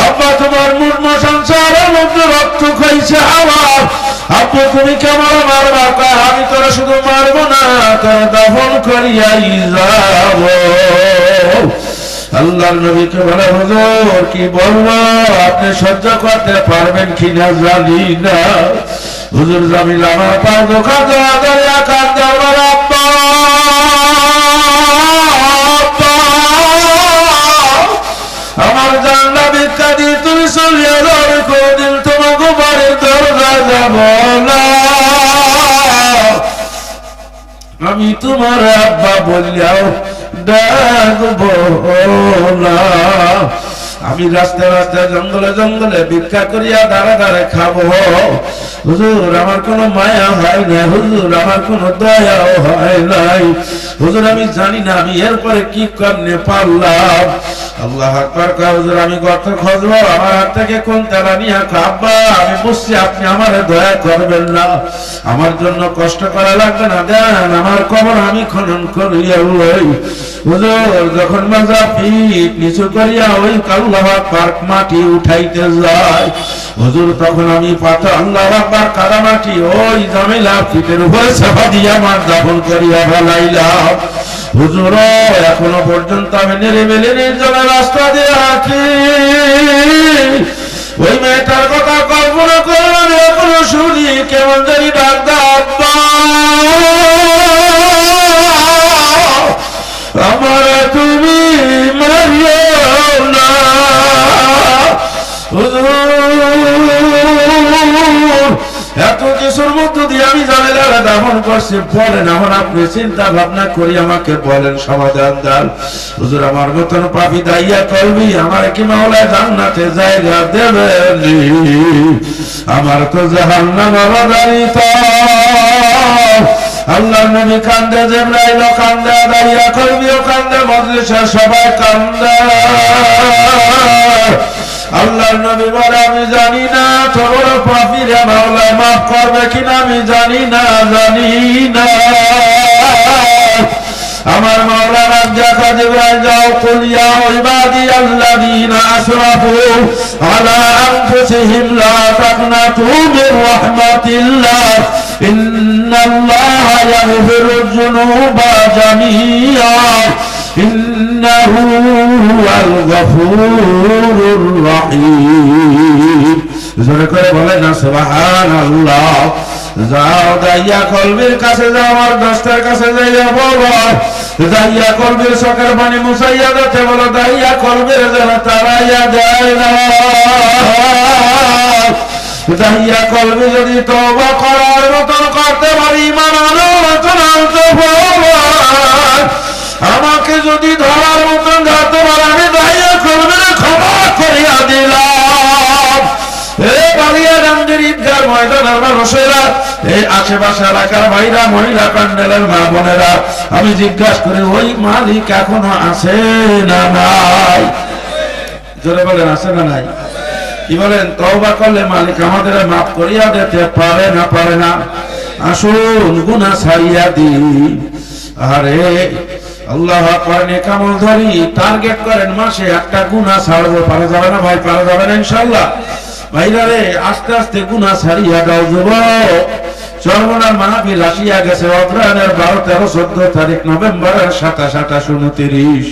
আব্বা তোমার মুঠ সংসারের মধ্যে রক্ত খাইছে আমার আব্বু, তুমি কেমন মারবা? আমি তোরা শুধু মারবো না, তোরা দাফন করিয়াই যাব। আল্লাহর নবীকে বলে হুজুর কি বলবো, আপনি সহ্য করতে পারবেন কিনা জানি না। হুজুর জামিল আমার পা ধোকা দেওয়া দরিয়া কান্দে আমার আব্বা, আমার জানলা ভিক্ষা দিয়ে তুমি চলিয়ে যাবে, কোনদিন তোমাকে বাড়ির দরজা যাব না। আমি তোমার আব্বা বললেও ডাকবো না। আমি রাস্তায় রাস্তায় জঙ্গলে জঙ্গলে ভিক্ষা করিয়া দাঁড়া দাঁড়ে খাবো। হুজুর আমার কোনো মায়া হয় না, হুজুর আমার কোনো দয়াও হয় নাই। হুজুর আমি জানি না আমি এরপরে কি করতে পারলাম। আল্লাহ আকবার। হুজুর আমি গর্ত খুঁজবো, আমার হাত থেকে কোন তেলা নিয়ে খাব্বা, আমি বুঝছি আপনি আমার দয়া করবেন না, আমার জন্য কষ্ট করা লাগবে না, দেন আমার কবর আমি খনন করিয়া লই। হুজুর যখন মাজা পিঠ নিচু করিয়া ওই আল্লাহ আকবার মাটি উঠাইতে যায়, হুজুর তখন আমি পাথর আল্লাহ আকবার কাদা মাটি ওই জামিলা পিঠের উপরে চাপা দিয়ে আমার দাফন করিয়া ফেলাইলাম। হুজুর এখনো পর্যন্ত আমি নিরিবিলি নির্জনে রাস্তা দিয়ে আছি। ওই মেয়েটার কথা কল্পনা করলাম, এখনো শুনি কেমন জানি ডাক আব্বা, আমার তুমি মারিও না। এত কিছুর মধ্য দিয়ে আমি জামিলারে দাফন করছি, বলেন এখন আপনি চিন্তা ভাবনা করি আমাকে বলেন সমাধান দেন। হুজুর আমার মতন পাপী দাইয়া করবি, আমার কি মাওলা জান্নাতে জায়গা দেবেন? আমার তো জাহান্নাম অবধারিত। আল্লাহ নবী কান্দে, জিবরাইল কান্দে, দাইয়া করবিও কান্দে, মজলিসের সবাই কান্দে। আল্লাহর নবী বলে আমি জানি না তোর পাপীরা মাওলা মাফ করবে কিনা, আমি জানি না আমার মাওলা রাত দেখা জিবরাইল যাও কুলিয়া ইবাদি আল্লাযীনা আসরাফু আলা আনফুসিহিম লা তাকনাতু মির রাহমাতিল্লাহ ইন্নাল্লাহা ইয়াগফিরুয যুনুবা জামিআ ইন্নাহু হুয়াল গফুরুর রহিম। জোরে করে বলেন না সুবহানাল্লাহ। যাও দাইয়া কলবির কাছে যাও, আমার দস্তার কাছে যাইয়া বলো, দাইয়া কলবির চোখের পানি মুছাইয়া দিতে বলো, দাইয়া কলবির যেন তারাইয়া দেয় না। দাইয়া কলবি যদি তওবা করার মতন করতে পারি, ইমানের মতন আনতে আমাকে যদি ধরার মতন ধরতে পারে, আমি দাইয়া কলবির ক্ষমা করিয়া দিলাম। আশেপাশে এলাকার ভাইরা, মহিলা প্যান্ডেলের মা বোনেরা, আমি জিজ্ঞাসা করি ওই মালিক এখনো আছে না নাই? জোরে বলেন আছে না নাই? কি বলেন? তওবা করলে মালিক আমাদের মাফ করিয়া দিতে পারে না? পারে না? আসুন গুনাহ ছাড়িয়া দিই। আরে আল্লাহ আকবার, নেকামল ধরি টার্গেট করেন মাসে একটা গুনাহ ছাড়বো। পারা যাবে না ভাই? পারা যাবে না ইনশাআল্লাহ? ভাইরা রে আস্তে আস্তে গুনাহ ছাড়িয়া দাও যুবক। চরমনার মাহফিল আসিয়া গেছে অগ্রহায়ণের 12, 13, 14 তারিখ, নভেম্বরের 27, 28, 29।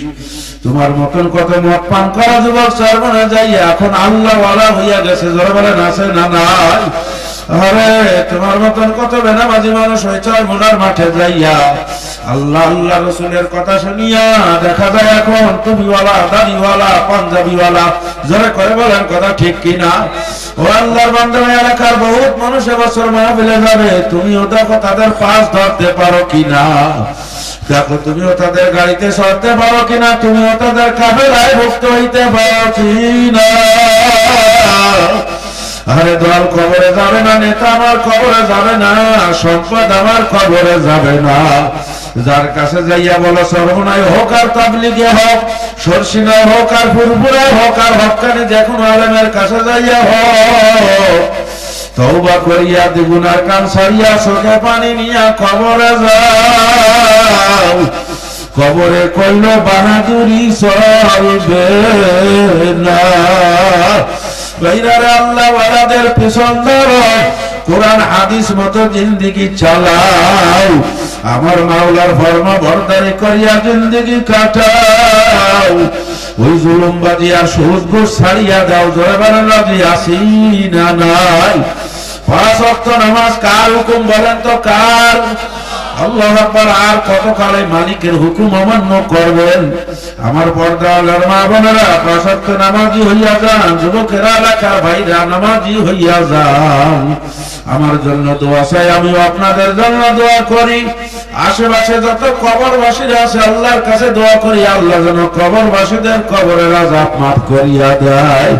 তোমার মতন কত মদ পান করা যুবক চরমনা যাইয়া এখন আল্লাহ ওয়ালা হইয়া গেছে। জোরে বলেন আছে না নাই? আরে তোমার মতন কত বেনামাজি মানুষ ওই চরমনার মাঠে যাইয়া আল্লাহ আল্লাহ রসুলের কথা শুনিয়া দেখা যায় এখন টুপিওয়ালা, দাড়িওয়ালা, পাঞ্জাবিওয়ালা। জোরে করে বলেন কথা ঠিক কিনা? ও আল্লাহর বান্দা, এলাকার বহুত মানুষ এবছর মাহফিলে যাবে, তুমিও দেখো তাদের পাশ ধরতে পারো কিনা, দেখো তুমিও তাদের গাড়িতে চড়তে পারো কিনা, তুমিও তাদের কাফেলায় ভুক্ত হইতে পারো কিনা। আরে দল কবরে যাবে না, নেতা আমার কবরে যাবে না, সম্পদ আমার কবরে যাবে না। যার কাছে যাইয়া বলো সর্বনায় হোক আর তাবলিগে হোক, সরসিনা হোক আর ফুরফুরা হোক আর হক্কানি, যে কোনো আলেমের কাছে যাইয়া হোক, তওবা করিয়া দ্বিগুণার কান ছাড়িয়া চোখে পানি নিয়া কবরে যাও। কবরে কইল বাহাদুরি চলবে না। বাইরারে আল্লাহ ওয়ালাদের পিছন ধরো, কোরআন হাদিস মতো জিন্দেগি চালাও, আমার মাওলার ফরমা বরদারি করিয়া জিন্দেগি কাটাও। ওই জুলুমবাজি আর সুদ ঘুষ ছাড়িয়া দাও। জোরে বলেন রাজি আছি না নাই? 5 ওয়াক্ত নামাজ কার হুকুম বলেন তো, কার? আল্লাহু আকবার। আর কতকাল এই মালিকের হুকুম অমান্য করবেন? আমার পর্দাওয়ালার মা বোনেরা 5 ওয়াক্ত নামাজি হইয়া যান। যুবকেরা, এলাকার ভাইরা নামাজি হইয়া যান। আমার জন্য দোয়া চাই, আমিও আপনাদের জন্য দোয়া করি। আশেপাশে যত কবরবাসীরা আছে আল্লাহর কাছে দোয়া করি, আল্লাহ যেন কবরবাসীদের কবরের আযাব মাফ করিয়া দেয়।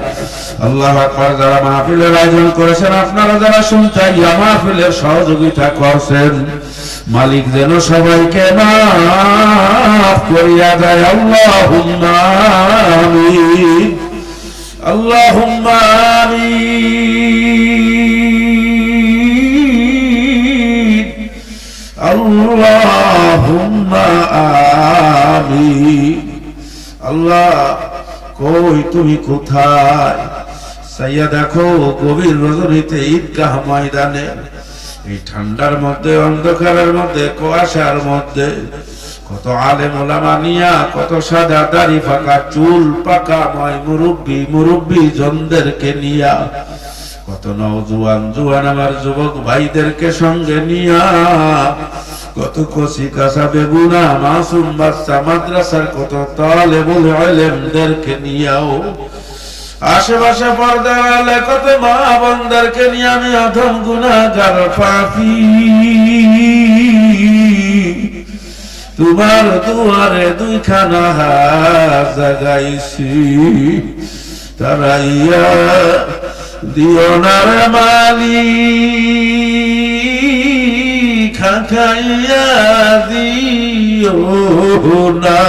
আল্লাহু আকবার। যারা মাহফিলের আয়োজন করেছেন, আপনারা যারা শুনতে মাহফিলের সহযোগিতা করছেন, মালিক যেন সবাইকে মাফ করিয়া দেয়। আল্লাহুম্মা আমিন, আল্লাহুম্মা আমিন, আল্লাহুম্মা আমিন। আল্লাহ কই তুমি কোথায়? সাইয়া দেখো গভীর রজনীতে ঈদগাহ ময়দানে, এই ঠান্ডার মধ্যে, অন্ধকারের মধ্যে, কুয়াশার মধ্যে কত আলেম ওলামা নিয়া, কত সাদা দাড়ি পাকা চুল পাকা ময় মুরব্বী জনদেরকে নিয়া, কত নওজোয়ান জোয়ান আমার যুবক ভাইদেরকে সঙ্গে নিয়া, কত কচি কাঁচা বেগুনা মাসুম বাচ্চা মাদ্রাসার কত তালেবুল ইলমদেরকে নিয়াও, আশেপাশে পর্দাওয়ালা কত মা বোনদেরকে নিয়ে আমি অধম গুনাহগার পাপী তোমার দুয়ারে দুইখানা হাত জাগাইছি। তারাইয়া দিও না রে মালিক, খাখাইয়া দিও না।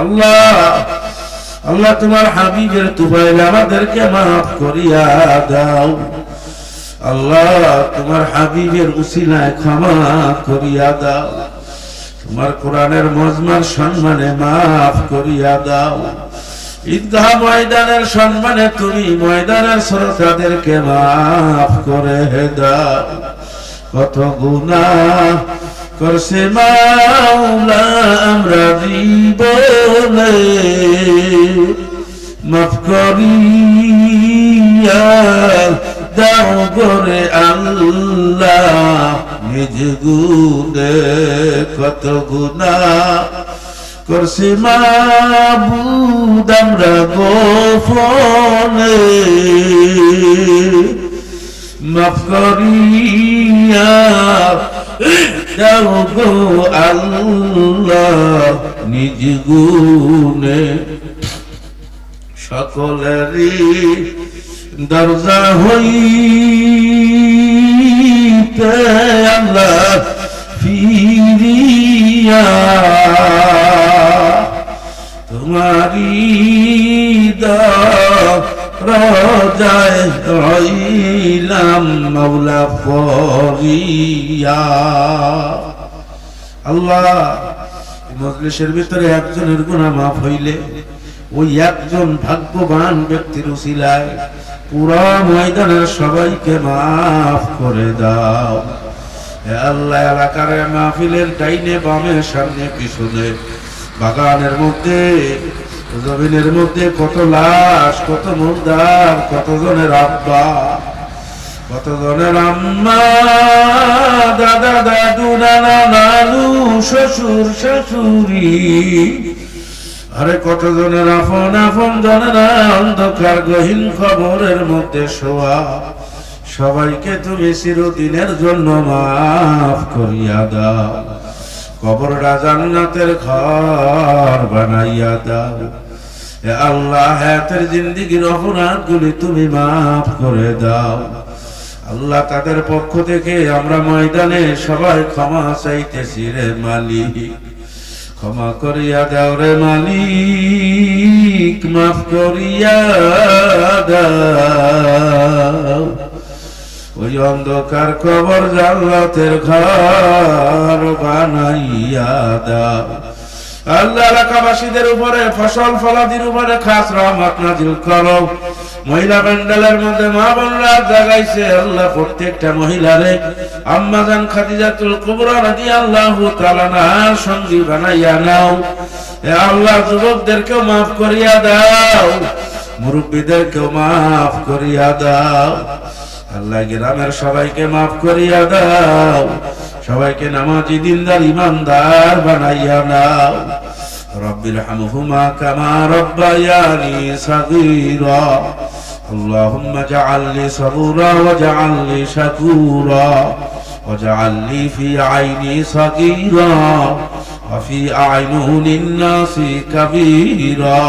আল্লাহ আল্লাহ তোমার হাবিবের তুফাইল আমাদেরকে মাফ করিয়া দাও। আল্লাহ তোমার হাবিবের উসিলায় ক্ষমা করিয়া দাও। তোমার কোরআনের মজমার সম্মানে মাফ করিয়া দাও। ঈদগাহ ময়দানের সম্মানে তুমি ময়দানের শ্রোতাদেরকে মাফ করে দাও। কত গুনাহ করছে মাওলা আমরা জীবনে, মাফ করিয়া দাও করে আল্লাহ নিজ গুণে। কত গুনাহ করছে মাবুদ আমরা গোপনে, মাফ করিয়া দাও গো আল্লাহ নিজ গুণে। সকলেরই দরজা হইতে আল্লাহ ফিরিয়া তোমারি দরজায় রইলাম মাওলা ফরিয়া। আল্লাহ মজলিসের ভিতরে একজনের গুনাহ মাফ হইলে ওই একজন ভাগ্যবান ব্যক্তির উসিলায় পুরা ময়দানের সবাইকে মাফ করে দাও। হে আল্লাহ, এলাকার মাহফিলের ডাইনে বামে সামনে পিছনে, বাগানের মধ্যে জমিনের মধ্যে কত লাশ, কত মুর্দার, কত জনের আব্বা, কত জনের আম্মা, দাদা দাদু নানা নানু শ্বশুর শাশুড়ি, আরে কত জনের আপন আপন জনেরা অন্ধকার গহীন খবরের মধ্যে শোয়া, সবাইকে তুমি চিরদিনের জন্য মাফ করিয়া দাও। কবরটা জান্নাতের ঘর বানাইয়া দাও। হে আল্লাহ, হায়াতের জিন্দেগির অপরাধগুলি তুমি মাফ করে দাও। আল্লাহ, তাদের পক্ষ থেকে আমরা ময়দানে সবাই ক্ষমা চাইতেছি রে মালিক। ক্ষমা করিয়া দাও রে মালিক, মাফ করিয়া দাও। ওই অন্ধকার কবর জান্নাতের ঘর বানাইয়া দাও। আল্লাহ এলাকাবাসীদের উপরে, ফসল ফলাদির উপরে খাস রহমত নাজিল করো। মহিলা প্যান্ডেলের মধ্যে মা বোনরা জাগাইছে, আল্লাহ প্রত্যেকটা মহিলারে আম্মাজান খাদিজাতুল কুবরা রাদিয়াল্লাহু তাআলা আনহার সঙ্গী বানাইয়া নাও। হে আল্লাহ, যুবকদেরকেও মাফ করিয়া দাও, মুরব্বীদেরকেও মাফ করিয়া দাও। আল্লাহ গ্রামের সবাইকে মাফ করিয়া দাও, সবাইকে নামাজি দিনদার ইমানদার বানাইয়া নাও। রব্বির হামহুমা কামা রব্বায়ানি সাগীরা। اللهم اجعلني صبورا واجعلني شكورا واجعلني في عيني صغيرا وفي أعين الناس كبيرا.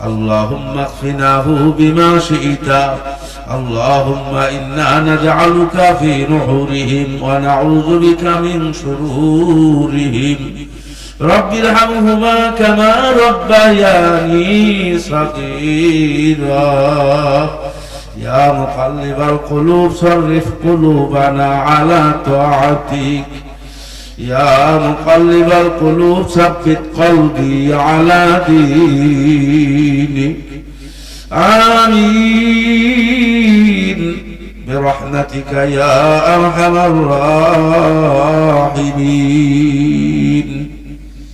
اللهم اكفناه بما شئت. اللهم إنا نجعلك في نحورهم ونعوذ بك من شرورهم. رب ارحمهما كما ربياني صغيرا. يا مقلب القلوب صرف قلوبنا على طاعتك. يا مقلب القلوب ثبت قلبي على دينك. آمين برحمتك يا أرحم الراحمين.